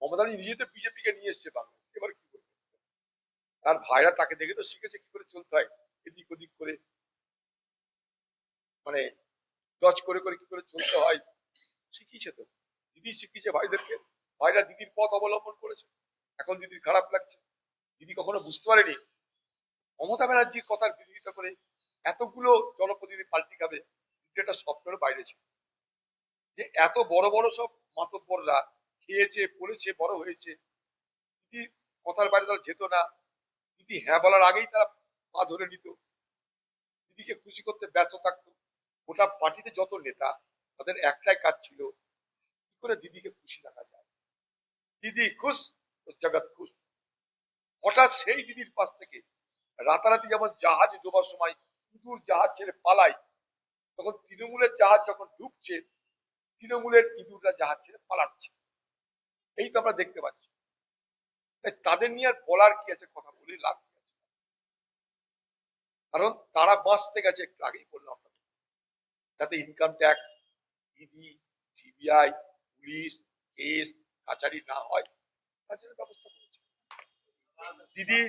মমতা নিজে তো বিজেপি কে নিয়ে এসছে বাংলাদেশ, এবার কি করবে? তার ভাইরা তাকে দেখে তো শিখেছে কি করে চলতে হয়, এদিক ওদিক করে, মানে ডজ করে করে কি করে চলতে হয় শিখিয়েছে তো। দিদি শিখিয়েছে ভাইদেরকে, ভাইরা দিদির পথ অবলম্বন করেছে। এখন দিদির খারাপ লাগছে, দিদি কখনো বুঝতে পারেনি মমতা ব্যানার্জির কথার বিরোধিতা করে এতগুলো জনপ্রতিনিধি পাল্টি খাবে। দিদি একটা স্বপ্নের বাইরে ছিল যে এত বড় বড় সব মাতব্বররা খেয়েছে পড়েছে বড় হয়েছে, দিদি কথার বাইরে তারা যেত না। দিদি হ্যাঁ বলার আগেই তারা পা ধরে নিত, দিদিকে খুশি করতে ব্যর্থ থাকতো। গোটা পার্টিতে যত নেতা, তাদের একটাই কাজ ছিল কি করে দিদিকে খুশি রাখা যায়। দিদি খুশ তো জগৎ খুশ। হঠাৎ সেই দিদির পাশ থেকে রাতারাতি যেমন জাহাজ ডোবার সময় ইঁদুর জাহাজ ছেড়ে পালায়, তখন তৃণমূলের জাহাজ যখন ডুবছে, তৃণমূলের ইঁদুররা জাহাজ ছেড়ে পালাচ্ছে। এই তো আমরা দেখতে পাচ্ছি। তাই তাদের নিয়ে আর বলার কি আছে, কথা বলে লাভ কি আছে? কারণ তারা বাঁচতে গেছে, একটু আগেই বললাম আপনাদের, যাতে income tax, ED, CBI, police, case কাছারি না হয়, তার জন্য ব্যবস্থা করেছে দিদি।